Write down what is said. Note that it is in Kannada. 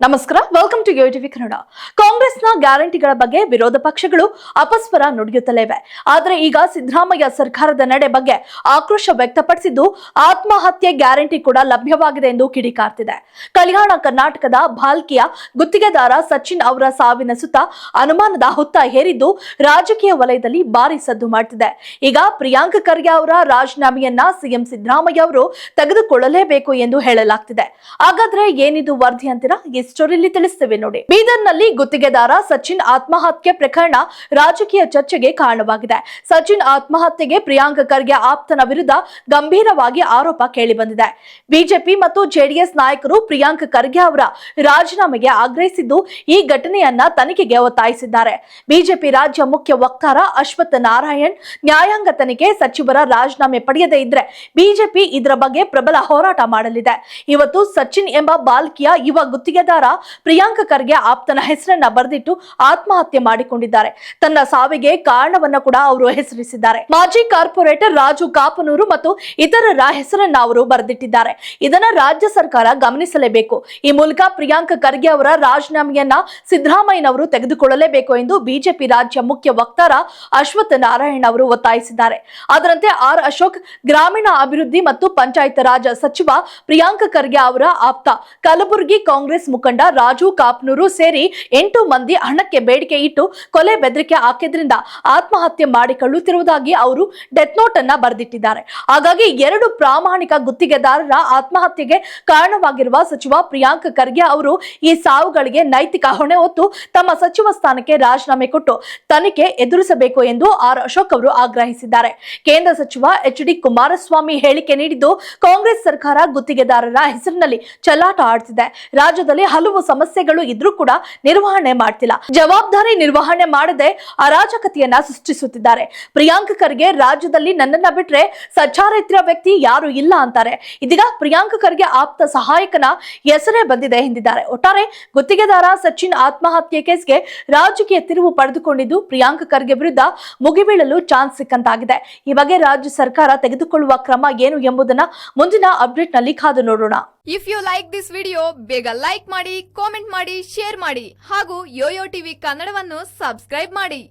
ನಮಸ್ಕಾರ, ವೆಲ್ಕಮ್ ಟು ಟಿವಿ ಕನ್ನಡ. ಕಾಂಗ್ರೆಸ್ನ ಗ್ಯಾರಂಟಿಗಳ ಬಗ್ಗೆ ವಿರೋಧ ಪಕ್ಷಗಳು ಅಪಸ್ವರ ನುಡಿಯುತ್ತಲೇ ಇವೆ. ಆದರೆ ಈಗ ಸಿದ್ದರಾಮಯ್ಯ ಸರ್ಕಾರದ ನಡೆ ಬಗ್ಗೆ ಆಕ್ರೋಶ ವ್ಯಕ್ತಪಡಿಸಿದ್ದು, ಆತ್ಮಹತ್ಯೆ ಗ್ಯಾರಂಟಿ ಕೂಡ ಲಭ್ಯವಾಗಿದೆ ಎಂದು ಕಿಡಿಕಾರ್ತಿದೆ. ಕಲ್ಯಾಣ ಕರ್ನಾಟಕದ ಭಾಲ್ಕಿಯ ಗುತ್ತಿಗೆದಾರ ಸಚಿನ್ ಅವರ ಸಾವಿನ ಸುತ್ತ ಅನುಮಾನದ ಹುತ್ತ ಹೇರಿದ್ದು ರಾಜಕೀಯ ವಲಯದಲ್ಲಿ ಭಾರಿ ಸದ್ದು ಮಾಡುತ್ತಿದೆ. ಈಗ ಪ್ರಿಯಾಂಕ್ ಖರ್ಗೆ ಅವರ ರಾಜೀನಾಮೆಯನ್ನ ಸಿಎಂ ಸಿದ್ದರಾಮಯ್ಯ ಅವರು ತೆಗೆದುಕೊಳ್ಳಲೇಬೇಕು ಎಂದು ಹೇಳಲಾಗ್ತಿದೆ. ಹಾಗಾದ್ರೆ ಏನಿದು ವರದಿ ಅಂತೀರಾ? ಸ್ಟೋರಿಯಲ್ಲಿ ತಿಳಿಸ್ತೇವೆ ನೋಡಿ. ಬೀದರ್ನಲ್ಲಿ ಗುತ್ತಿಗೆದಾರ ಸಚಿನ್ ಆತ್ಮಹತ್ಯೆ ಪ್ರಕರಣ ರಾಜಕೀಯ ಚರ್ಚೆಗೆ ಕಾರಣವಾಗಿದೆ. ಸಚಿನ್ ಆತ್ಮಹತ್ಯೆಗೆ ಪ್ರಿಯಾಂಕ್ ಖರ್ಗೆ ಆಪ್ತನ ವಿರುದ್ಧ ಗಂಭೀರವಾಗಿ ಆರೋಪ ಕೇಳಿಬಂದಿದೆ. ಬಿಜೆಪಿ ಮತ್ತು ಜೆಡಿಎಸ್ ನಾಯಕರು ಪ್ರಿಯಾಂಕ್ ಖರ್ಗೆ ಅವರ ರಾಜೀನಾಮೆಗೆ ಆಗ್ರಹಿಸಿದ್ದು, ಈ ಘಟನೆಯನ್ನ ತನಿಖೆಗೆ ಒತ್ತಾಯಿಸಿದ್ದಾರೆ. ಬಿಜೆಪಿ ರಾಜ್ಯ ಮುಖ್ಯ ವಕ್ತಾರ ಅಶ್ವಥ್ ನಾರಾಯಣ್, ನ್ಯಾಯಾಂಗ ತನಿಖೆ ಸಚಿವರ ರಾಜೀನಾಮೆ ಪಡೆಯದೇ ಇದ್ರೆ ಬಿಜೆಪಿ ಇದರ ಬಗ್ಗೆ ಪ್ರಬಲ ಹೋರಾಟ ಮಾಡಲಿದೆ. ಇವತ್ತು ಸಚಿನ್ ಎಂಬ ಬಾಲ್ಕಿಯ ಯುವ ಗುತ್ತಿಗೆದಾರ ಪ್ರಿಯಾಂಕ್ ಖರ್ಗೆ ಆಪ್ತನ ಹೆಸರನ್ನ ಬರೆದಿಟ್ಟು ಆತ್ಮಹತ್ಯೆ ಮಾಡಿಕೊಂಡಿದ್ದಾರೆ. ತನ್ನ ಸಾವಿಗೆ ಕಾರಣವನ್ನ ಕೂಡ ಅವರು ಹೆಸರಿಸಿದ್ದಾರೆ. ಮಾಜಿ ಕಾರ್ಪೊರೇಟರ್ ರಾಜು ಕಾಪನೂರು ಮತ್ತು ಇತರರ ಹೆಸರನ್ನ ಅವರು ಬರೆದಿಟ್ಟಿದ್ದಾರೆ. ಇದನ್ನ ರಾಜ್ಯ ಸರ್ಕಾರ ಗಮನಿಸಲೇಬೇಕು. ಈ ಮೂಲಕ ಪ್ರಿಯಾಂಕ್ ಖರ್ಗೆ ಅವರ ರಾಜೀನಾಮೆಯನ್ನ ಸಿದ್ದರಾಮಯ್ಯನವರು ತೆಗೆದುಕೊಳ್ಳಲೇಬೇಕು ಎಂದು ಬಿಜೆಪಿ ರಾಜ್ಯ ಮುಖ್ಯ ವಕ್ತಾರ ಅಶ್ವಥ್ ನಾರಾಯಣ್ ಅವರು ಒತ್ತಾಯಿಸಿದ್ದಾರೆ. ಅದರಂತೆ ಆರ್ ಅಶೋಕ್, ಗ್ರಾಮೀಣ ಅಭಿವೃದ್ಧಿ ಮತ್ತು ಪಂಚಾಯತ್ ರಾಜ್ ಸಚಿವ ಪ್ರಿಯಾಂಕ್ ಖರ್ಗೆ ಅವರ ಆಪ್ತ, ಕಲಬುರಗಿ ಕಾಂಗ್ರೆಸ್ ಮುಖಂಡ ರಾಜು ಕಾಪನೂರು ಸೇರಿ 8 ಮಂದಿ ಹಣಕ್ಕೆ ಬೇಡಿಕೆ ಇಟ್ಟು ಕೊಲೆ ಬೆದರಿಕೆ ಹಾಕಿದ್ರಿಂದ ಆತ್ಮಹತ್ಯೆ ಮಾಡಿಕೊಳ್ಳುತ್ತಿರುವುದಾಗಿ ಅವರು ಡೆತ್ ನೋಟ್ ಅನ್ನ ಬರೆದಿಟ್ಟಿದ್ದಾರೆ. ಹಾಗಾಗಿ 2 ಪ್ರಾಮಾಣಿಕ ಗುತ್ತಿಗೆದಾರರ ಆತ್ಮಹತ್ಯೆಗೆ ಕಾರಣವಾಗಿರುವ ಸಚಿವ ಪ್ರಿಯಾಂಕ್ ಖರ್ಗೆ ಅವರು ಈ ಸಾವುಗಳಿಗೆ ನೈತಿಕ ಹೊಣೆ ಹೊತ್ತು ತಮ್ಮ ಸಚಿವ ಸ್ಥಾನಕ್ಕೆ ರಾಜೀನಾಮೆ ಕೊಟ್ಟು ತನಿಖೆ ಎದುರಿಸಬೇಕು ಎಂದು ಆರ್ ಅಶೋಕ್ ಅವರು ಆಗ್ರಹಿಸಿದ್ದಾರೆ. ಕೇಂದ್ರ ಸಚಿವ ಎಚ್.ಡಿ. ಕುಮಾರಸ್ವಾಮಿ ಹೇಳಿಕೆ ನೀಡಿದ್ದು, ಕಾಂಗ್ರೆಸ್ ಸರ್ಕಾರ ಗುತ್ತಿಗೆದಾರರ ಹೆಸರಿನಲ್ಲಿ ಚೆಲ್ಲಾಟ ಆಡ್ತಿದೆ. ರಾಜ್ಯದಲ್ಲಿ ಹಲವು ಸಮಸ್ಯೆಗಳು ಇದ್ರೂ ಕೂಡ ನಿರ್ವಹಣೆ ಮಾಡ್ತಿಲ್ಲ. ಜವಾಬ್ದಾರಿ ನಿರ್ವಹಣೆ ಮಾಡದೆ ಅರಾಜಕತೆಯನ್ನ ಸೃಷ್ಟಿಸುತ್ತಿದ್ದಾರೆ. ಪ್ರಿಯಾಂಕ್ ಖರ್ಗೆ ರಾಜ್ಯದಲ್ಲಿ ನನ್ನನ್ನ ಬಿಟ್ರೆ ಸಚ್ಚಾರಿತ್ರ ವ್ಯಕ್ತಿ ಯಾರು ಇಲ್ಲ ಅಂತಾರೆ. ಇದೀಗ ಪ್ರಿಯಾಂಕ್ ಖರ್ಗೆ ಆಪ್ತ ಸಹಾಯಕನ ಹೆಸರೇ ಬಂದಿದೆ ಎಂದಿದ್ದಾರೆ. ಒಟ್ಟಾರೆ ಗುತ್ತಿಗೆದಾರ ಸಚಿನ್ ಆತ್ಮಹತ್ಯೆ ಕೇಸ್ಗೆ ರಾಜಕೀಯ ತಿರುವು ಪಡೆದುಕೊಂಡಿದ್ದು, ಪ್ರಿಯಾಂಕ್ ಖರ್ಗೆ ವಿರುದ್ಧ ಮುಗಿಬೀಳಲು ಚಾನ್ಸ್ ಸಿಕ್ಕಂತಾಗಿದೆ. ಈ ಬಗ್ಗೆ ರಾಜ್ಯ ಸರ್ಕಾರ ತೆಗೆದುಕೊಳ್ಳುವ ಕ್ರಮ ಏನು ಎಂಬುದನ್ನ ಮುಂದಿನ ಅಪ್ಡೇಟ್ ನಲ್ಲಿ ಕಾದು ನೋಡೋಣ. If you like this video, ಬೇಗ ಲೈಕ್ ಮಾಡಿ, ಕಾಮೆಂಟ್ ಮಾಡಿ, ಶೇರ್ ಮಾಡಿ ಹಾಗೂ ಯೋಯೋ ಟಿವಿ ಕನ್ನಡವನ್ನು ಸಬ್ಸ್ಕ್ರೈಬ್ ಮಾಡಿ.